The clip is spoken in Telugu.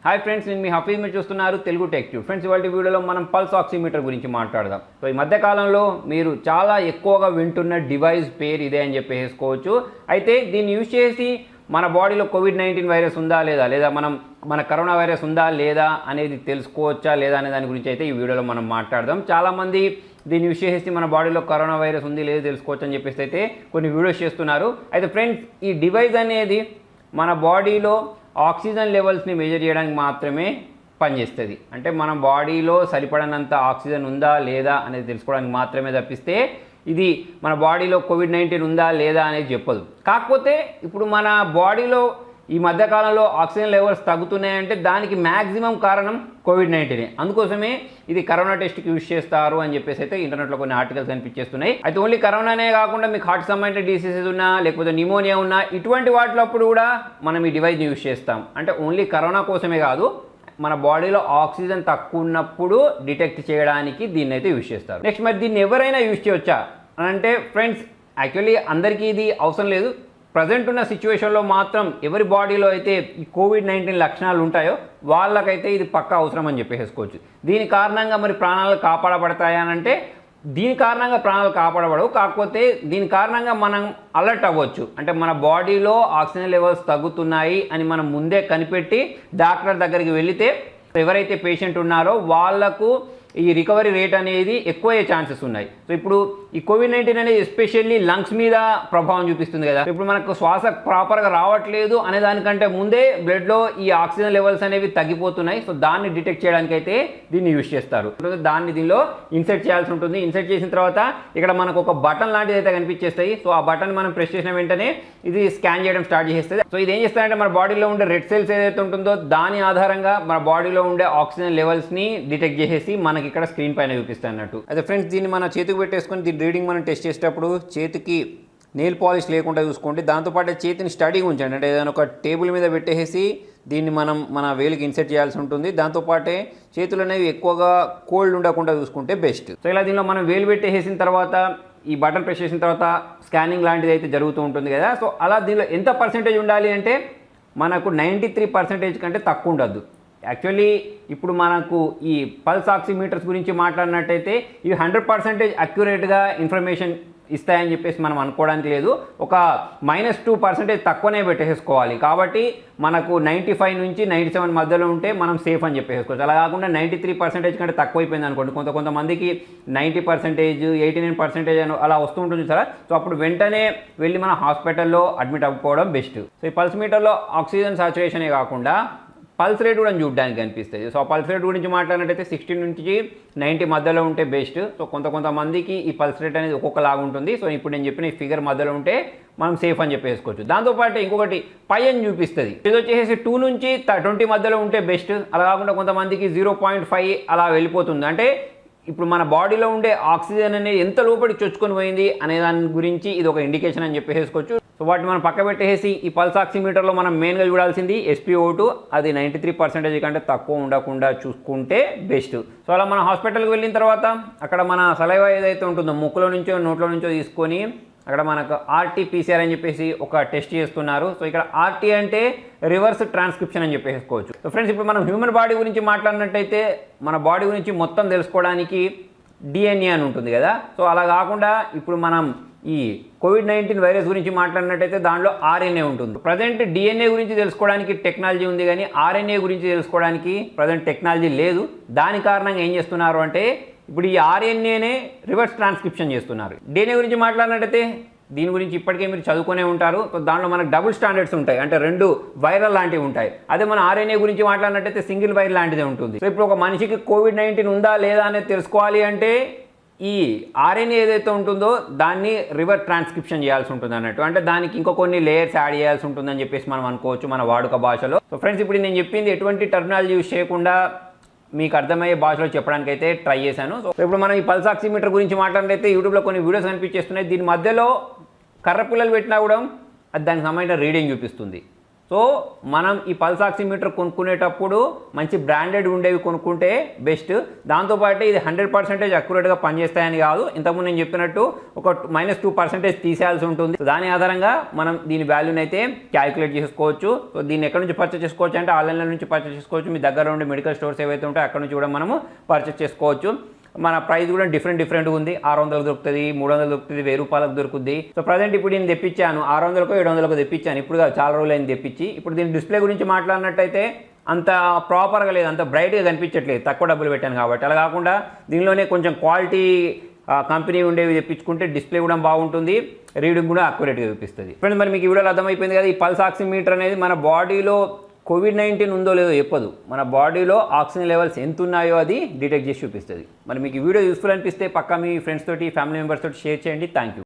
హాయ్ ఫ్రెండ్స్, నేను మీ హఫీజ్. మీరు చూస్తున్నారు తెలుగు టెక్ ట్యూబ్. ఫ్రెండ్స్, ఇవాళ వీడియోలో మనం పల్స్ ఆక్సిమీటర్ గురించి మాట్లాడదాం. సో ఈ మధ్యకాలంలో మీరు చాలా ఎక్కువగా వింటున్న డివైస్ పేరు ఇదే అని చెప్పేసుకోవచ్చు. అయితే దీన్ని యూజ్ చేసి మన బాడీలో కోవిడ్-19 వైరస్ ఉందా లేదా మన కరోనా వైరస్ ఉందా లేదా అనేది తెలుసుకోవచ్చా లేదా అనే దాని గురించి అయితే ఈ వీడియోలో మనం మాట్లాడదాం. చాలామంది దీన్ని యూజ్ చేసి మన బాడీలో కరోనా వైరస్ ఉంది లేదా తెలుసుకోవచ్చు అని చెప్పేసి అయితే కొన్ని వీడియోస్ చేస్తున్నారు. అయితే ఫ్రెండ్స్, ఈ డివైస్ అనేది మన బాడీలో ఆక్సిజన్ లెవెల్స్ని మెజర్ చేయడానికి మాత్రమే పనిచేస్తుంది. అంటే మన బాడీలో సరిపడనంత ఆక్సిజన్ ఉందా లేదా అనేది తెలుసుకోవడానికి మాత్రమే తప్పిస్తే ఇది మన బాడీలో కోవిడ్-19 ఉందా లేదా అనేది చెప్పదు. కాకపోతే ఇప్పుడు మన బాడీలో ఈ మధ్యకాలంలో ఆక్సిజన్ లెవెల్స్ తగ్గుతున్నాయంటే దానికి మ్యాక్సిమం కారణం కోవిడ్-19. అందుకోసమే ఇది కరోనా టెస్ట్కి యూజ్ చేస్తారు అని చెప్పేసి అయితే ఇంటర్నెట్లో కొన్ని ఆర్టికల్స్ కనిపించేస్తున్నాయి. అయితే ఓన్లీ కరోనానే కాకుండా మీకు హార్ట్ సంబంధించిన డిసీజెస్ ఉన్నా లేకపోతే నిమోనియా ఉన్నా ఇటువంటి వాటిలప్పుడు కూడా మనం ఈ డివైస్ని యూజ్ చేస్తాం. అంటే ఓన్లీ కరోనా కోసమే కాదు, మన బాడీలో ఆక్సిజన్ తక్కువ ఉన్నప్పుడు డిటెక్ట్ చేయడానికి దీన్ని అయితే యూజ్ చేస్తారు. నెక్స్ట్, మరి దీన్ని ఎవరైనా యూజ్ చేయవచ్చా అని అంటే ఫ్రెండ్స్, యాక్చువల్లీ అందరికీ ఇది అవసరం లేదు. ప్రజెంట్ ఉన్న సిచ్యువేషన్లో మాత్రం ఎవరి బాడీలో అయితే ఈ కోవిడ్-19 లక్షణాలు ఉంటాయో వాళ్ళకైతే ఇది పక్కా అవసరం అని చెప్పేసుకోవచ్చు. దీని కారణంగా మరి ప్రాణాలు కాపాడబడతాయా అని అంటే దీని కారణంగా ప్రాణాలు కాపాడబడవు. కాకపోతే దీని కారణంగా మనం అలర్ట్ అవ్వచ్చు. అంటే మన బాడీలో ఆక్సిజన్ లెవెల్స్ తగ్గుతున్నాయి అని మనం ముందే కనిపెట్టి డాక్టర్ దగ్గరికి వెళితే ఎవరైతే పేషెంట్ ఉన్నారో వాళ్లకు ఈ రికవరీ రేట్ అనేది ఎక్కువయ్యే ఛాన్సెస్ ఉన్నాయి. సో ఇప్పుడు ఈ కోవిడ్-19 అనేది ఎస్పెషల్లీ లంగ్స్ మీద ప్రభావం చూపిస్తుంది కదా. ఇప్పుడు మనకు శ్వాస ప్రాపర్గా రావట్లేదు అనే దానికంటే ముందే బ్లడ్లో ఈ ఆక్సిజన్ లెవెల్స్ అనేవి తగ్గిపోతున్నాయి. సో దాన్ని డిటెక్ట్ చేయడానికి అయితే దీన్ని యూజ్ చేస్తారు. దాన్ని దీనిలో ఇన్సర్ట్ చేయాల్సి ఉంటుంది. ఇన్సర్ట్ చేసిన తర్వాత ఇక్కడ మనకు ఒక బటన్ లాంటిది అయితే కనిపించేస్తాయి. సో ఆ బటన్ మనం ప్రెస్ చేసిన వెంటనే ఇది స్కాన్ చేయడం స్టార్ట్ చేసేస్తుంది. సో ఇది ఏం చేస్తారంటే మన బాడీలో ఉండే రెడ్ సెల్స్ ఏదైతే ఉంటుందో దాని ఆధారంగా మన బాడీలో ఉండే ఆక్సిజన్ లెవెల్స్ని డిటెక్ట్ చేసేసి మనకి ఇక్కడ స్క్రీన్ పైన చూపిస్తాయి అన్నట్టు. అయితే ఫ్రెండ్స్, దీన్ని మన చేతికి పెట్టేసుకొని దీని రీడింగ్ మనం టెస్ట్ చేసేటప్పుడు చేతికి నెయిల్ పాలిష్ లేకుండా చూసుకోండి. దాంతోపాటు చేతిని స్టడీగా ఉంచండి. అంటే ఏదైనా ఒక టేబుల్ మీద పెట్టేసి దీన్ని మనం మన వేలికి ఇన్సర్ట్ చేయాల్సి ఉంటుంది. దాంతోపాటే చేతులు అనేవి ఎక్కువగా కోల్డ్ ఉండకుండా చూసుకుంటే బెస్ట్. సో ఇలా దీనిలో మనం వేలు పెట్టేసిన తర్వాత ఈ బటన్ ప్రెస్ చేసిన తర్వాత స్కానింగ్ లాంటిది అయితే జరుగుతూ ఉంటుంది కదా. సో అలా దీనిలో ఎంత పర్సెంటేజ్ ఉండాలి అంటే మనకు 93% కంటే తక్కువ ఉండద్దు. యాక్చువల్లీ ఇప్పుడు మనకు ఈ పల్స్ ఆక్సిమీటర్స్ గురించి మాట్లాడినట్టయితే ఇవి 100% అక్యురేట్గా ఇన్ఫర్మేషన్ ఇస్తాయని చెప్పేసి మనం అనుకోవడానికి లేదు. ఒక -2% తక్కువనే పెట్టేసుకోవాలి. కాబట్టి మనకు 95 నుంచి 97 మధ్యలో ఉంటే మనం సేఫ్ అని చెప్పేసుకోవచ్చు. అలా కాకుండా 93% కంటే తక్కువైపోయింది అనుకోండి, కొంతమందికి 90%, 89% అని అలా వస్తూ ఉంటుంది సార్. సో అప్పుడు వెంటనే వెళ్ళి మన హాస్పిటల్లో అడ్మిట్ అవ్వకపోవడం బెస్ట్. సో ఈ పల్స్ మీటర్లో ఆక్సిజన్ సాచురేషనే కాకుండా పల్స్ రేట్ కూడా చూడడానికి కనిపిస్తుంది. సో ఆ పల్స్ రేట్ గురించి మాట్లాడినట్టయితే 60 నుంచి 90 మధ్యలో ఉంటే బెస్ట్. సో కొంతమందికి ఈ పల్స్ రేట్ అనేది ఒక్కొక్కలాగా ఉంటుంది. సో ఇప్పుడు నేను చెప్పిన ఈ ఫిగర్ మధ్యలో ఉంటే మనం సేఫ్ అని చెప్పేసుకోవచ్చు. దాంతోపాటు ఇంకొకటి పై అని చూపిస్తుంది. ఇది వచ్చేసి 2 నుంచి 20 మధ్యలో ఉంటే బెస్ట్. అలా కాకుండా కొంతమందికి 0.5 అలా వెళ్ళిపోతుంది. అంటే ఇప్పుడు మన బాడీలో ఉండే ఆక్సిజన్ అనేది ఎంత లోపలికి చొచ్చుకొని పోయింది అనే దాని గురించి ఇది ఒక ఇండికేషన్ అని చెప్పేసుకోవచ్చు. సో వాటిని మనం పక్క పెట్టేసి ఈ పల్స్ ఆక్సిమీటర్లో మనం మెయిన్గా చూడాల్సింది SpO2. అది 93% కంటే తక్కువ ఉండకుండా చూసుకుంటే బెస్ట్. సో అలా మన హాస్పిటల్కి వెళ్ళిన తర్వాత అక్కడ మన సలైవా ఏదైతే ఉంటుందో ముక్కులో నుంచో నోట్లో నుంచో తీసుకొని అక్కడ మనకు RT-PCR అని చెప్పేసి ఒక టెస్ట్ చేస్తున్నారు. సో ఇక్కడ RT అంటే రివర్స్ ట్రాన్స్క్రిప్షన్ అని చెప్పేసుకోవచ్చు. సో ఫ్రెండ్స్, ఇప్పుడు మనం హ్యూమన్ బాడీ గురించి మాట్లాడినట్టయితే మన బాడీ గురించి మొత్తం తెలుసుకోవడానికి DNA అని ఉంటుంది కదా. సో అలా కాకుండా ఇప్పుడు మనం ఈ కోవిడ్-19 వైరస్ గురించి మాట్లాడినట్టయితే దాంట్లో RNA ఉంటుంది. ప్రజెంట్ DNA గురించి తెలుసుకోవడానికి టెక్నాలజీ ఉంది, కానీ RNA గురించి తెలుసుకోవడానికి ప్రజెంట్ టెక్నాలజీ లేదు. దాని కారణంగా ఏం చేస్తున్నారు అంటే ఇప్పుడు ఈ RNAనే రివర్స్ ట్రాన్స్క్రిప్షన్ చేస్తున్నారు. DNA గురించి మాట్లాడినట్టయితే దీని గురించి ఇప్పటికే మీరు చదువుకునే ఉంటారు. సో దాంట్లో మనకు డబుల్ స్టాండర్డ్స్ ఉంటాయి, అంటే 2 వైరల్ లాంటివి ఉంటాయి. అదే మన RNA గురించి మాట్లాడినట్టయితే సింగిల్ వైర్ లాంటిదే ఉంటుంది. సో ఇప్పుడు ఒక మనిషికి కోవిడ్-19 ఉందా లేదా అనేది తెలుసుకోవాలి అంటే ఈ RNA ఏదైతే ఉంటుందో దాన్ని రివర్స్ ట్రాన్స్క్రిప్షన్ చేయాల్సి ఉంటుంది అన్నట్టు. అంటే దానికి ఇంకో కొన్ని లేయర్స్ యాడ్ చేయాల్సి ఉంటుందని చెప్పేసి మనం అనుకోవచ్చు మన వాడుక భాషలో. సో ఫ్రెండ్స్, ఇప్పుడు నేను చెప్పింది ఎటువంటి టెర్మినాలజీ యూజ్ చేయకుండా మీకు అర్థమయ్యే భాషలో చెప్పడానికి అయితే ట్రై చేశాను. సో ఇప్పుడు మనం ఈ పల్స్ ఆక్సిమీటర్ గురించి మాట్లాడితే యూట్యూబ్లో కొన్ని వీడియోస్ కనిపించేస్తున్నాయి. దీని మధ్యలో కర్ర పుల్లలు పెట్టినా కూడా అది దానికి సంబంధించిన రీడింగ్ చూపిస్తుంది. సో మనం ఈ పల్స్ ఆక్సిమీటర్ కొనుక్కునేటప్పుడు మంచి బ్రాండెడ్ ఉండేవి కొనుక్కుంటే బెస్ట్. దాంతోపాటు ఇది 100% అక్యురేట్గా పనిచేస్తాయని కాదు, ఇంతకుముందు నేను చెప్పినట్టు ఒక -2% తీసేయాల్సి ఉంటుంది. సో దాని ఆధారంగా మనం దీని వాల్యూని అయితే క్యాలిక్యులేట్ చేసుకోవచ్చు. సో దీన్ని ఎక్కడి నుంచి పర్చేస్ చేసుకోవచ్చు అంటే ఆన్లైన్లో నుంచి పర్చేస్ చేసుకోవచ్చు. మీ దగ్గర ఉండే మెడికల్ స్టోర్స్ ఏవైతే ఉంటాయో అక్కడ నుంచి కూడా మనము పర్చేస్ చేసుకోవచ్చు. మన ప్రైస్ కూడా డిఫరెంట్గా ఉంది. 600 దొరుకుతుంది, 300 దొరుకుతుంది, 1000 రూపాయలకు దొరుకుతుంది. సో ప్రజెంట్ ఇప్పుడు నేను తెప్పించాను 600కో 700కో తెప్పించాను. ఇప్పుడు చాలా రోజులు అయింది తెప్పించి. ఇప్పుడు దీని డిస్ప్లే గురించి మాట్లాడినట్టయితే అంత ప్రాపర్గా లేదు, అంత బ్రైట్గా కనిపించట్లేదు, తక్కువ డబ్బులు పెట్టాను కాబట్టి. అలా కాకుండా దీనిలోనే కొంచెం క్వాలిటీ కంపెనీ ఉండేవి తెప్పించుకుంటే డిస్ప్లే కూడా బాగుంటుంది, రీడింగ్ కూడా అక్యురేట్గా చూపిస్తుంది. ఫ్రెండ్స్, మరి మీకు ఈ వీడియోలో అర్థమైపోయింది కదా, ఈ పల్స్ ఆక్సిమీటర్ అనేది మన బాడీలో COVID-19 ఉందో లేదో చెప్పదు, మన బాడీలో ఆక్సిజన్ లెవెల్స్ ఎంత ఉన్నాయో అది డిటెక్ట్ చేసి చూపిస్తుంది. మరి మీకు ఈ వీడియో యూస్ఫుల్ అనిపిస్తే పక్కా మీ ఫ్రెండ్స్ తోటి, ఫ్యామిలీ మెంబర్స్ తోటి షేర్ చేయండి. Thank you.